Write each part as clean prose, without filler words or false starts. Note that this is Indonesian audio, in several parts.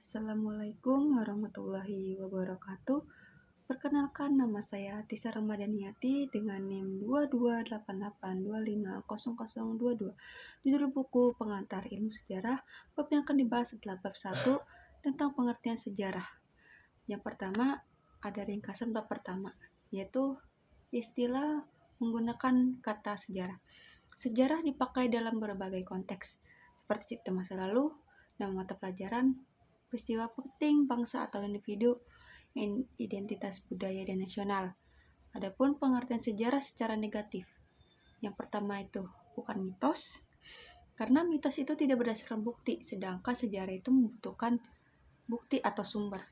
Assalamualaikum warahmatullahi wabarakatuh. Perkenalkan, nama saya Tisa Ramadhaniati dengan NIM 2288250022. Judul buku Pengantar Ilmu Sejarah, bab yang akan dibahas adalah bab 1 tentang pengertian sejarah. Yang pertama, ada ringkasan bab pertama, yaitu istilah menggunakan kata sejarah. Sejarah dipakai dalam berbagai konteks, seperti cerita masa lalu, nama mata pelajaran, peristiwa penting bangsa atau individu, identitas budaya dan nasional. Adapun pengertian sejarah secara negatif. Yang pertama itu bukan mitos, karena mitos itu tidak berdasarkan bukti, sedangkan sejarah itu membutuhkan bukti atau sumber.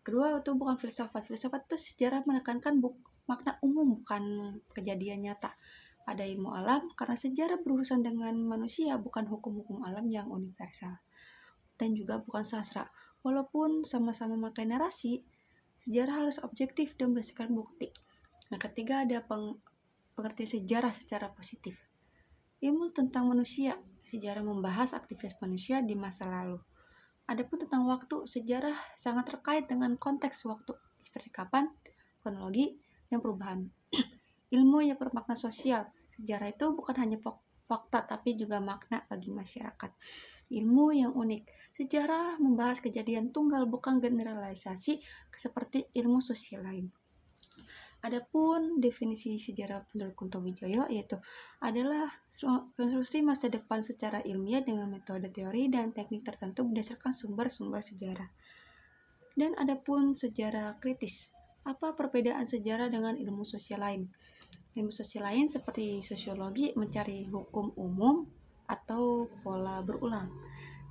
Kedua itu bukan filsafat. Filsafat itu sejarah menekankan makna umum, bukan kejadian nyata. Ada ilmu alam, karena sejarah berurusan dengan manusia, bukan hukum-hukum alam yang universal. Dan juga bukan sastra. Walaupun sama-sama memakai narasi, sejarah harus objektif dan berdasarkan bukti. Nah, ketiga ada pengertian sejarah secara positif. Ilmu tentang manusia, sejarah membahas aktivitas manusia di masa lalu. Adapun tentang waktu, sejarah sangat terkait dengan konteks waktu, seperti kapan, kronologi, dan perubahan. Ilmu yang bermakna sosial, sejarah itu bukan hanya fakta, tapi juga makna bagi masyarakat. Ilmu yang unik, sejarah membahas kejadian tunggal, bukan generalisasi seperti ilmu sosial lain. Adapun definisi sejarah menurut Kunto Wijoyo yaitu adalah konstruksi masa depan secara ilmiah dengan metode teori dan teknik tertentu berdasarkan sumber-sumber sejarah. Dan adapun sejarah kritis, apa perbedaan sejarah dengan ilmu sosial lain? Ilmu sosial lain seperti sosiologi mencari hukum umum atau pola berulang.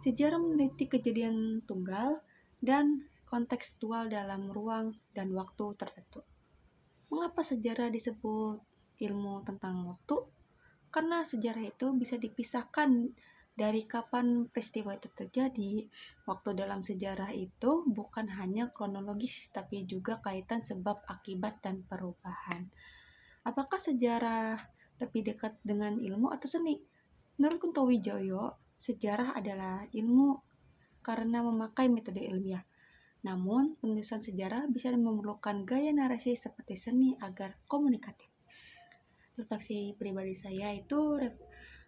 Sejarah meneliti kejadian tunggal dan kontekstual dalam ruang dan waktu tertentu. Mengapa sejarah disebut ilmu tentang waktu? Karena sejarah itu bisa dipisahkan dari kapan peristiwa itu terjadi. Waktu dalam sejarah itu bukan hanya kronologis, tapi juga kaitan sebab, akibat, dan perubahan. Apakah sejarah lebih dekat dengan ilmu atau seni? Menurut Kunto Wijoyo, sejarah adalah ilmu karena memakai metode ilmiah. Namun, penulisan sejarah bisa memerlukan gaya narasi seperti seni agar komunikatif. Refleksi pribadi saya itu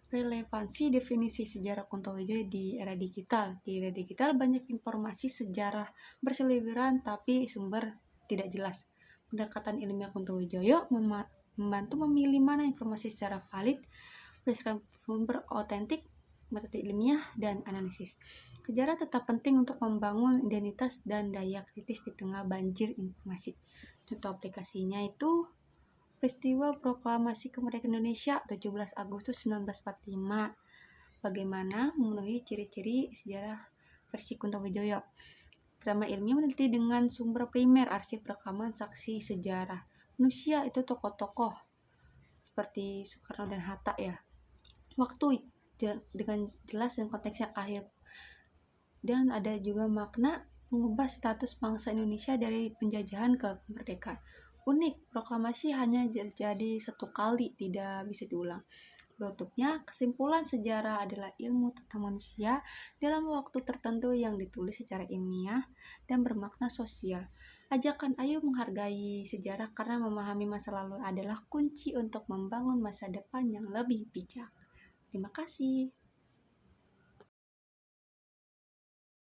relevansi definisi sejarah Kunto Wijoyo di era digital. Di era digital banyak informasi sejarah berseliweran tapi sumber tidak jelas. Pendekatan ilmiah Kunto Wijoyo membantu memilih mana informasi secara valid berdasarkan sumber otentik, metode ilmiah, dan analisis. Sejarah tetap penting untuk membangun identitas dan daya kritis di tengah banjir informasi. Contoh aplikasinya itu peristiwa proklamasi kemerdekaan Indonesia 17 Agustus 1945. Bagaimana memenuhi ciri-ciri sejarah versi Kunto Wijoyo? Pertama, ilmiah meneliti dengan sumber primer, arsip, rekaman, saksi, sejarah. Manusia itu tokoh-tokoh seperti Soekarno dan Hatta ya. Waktu dengan jelas dan konteksnya akhir. Dan ada juga makna mengubah status bangsa Indonesia dari penjajahan ke kemerdekaan. Unik, proklamasi hanya jadi satu kali, tidak bisa diulang. Penutupnya, kesimpulan sejarah adalah ilmu tentang manusia dalam waktu tertentu yang ditulis secara ilmiah dan bermakna sosial. Ajakan ayo menghargai sejarah karena memahami masa lalu adalah kunci untuk membangun masa depan yang lebih bijak. Terima kasih.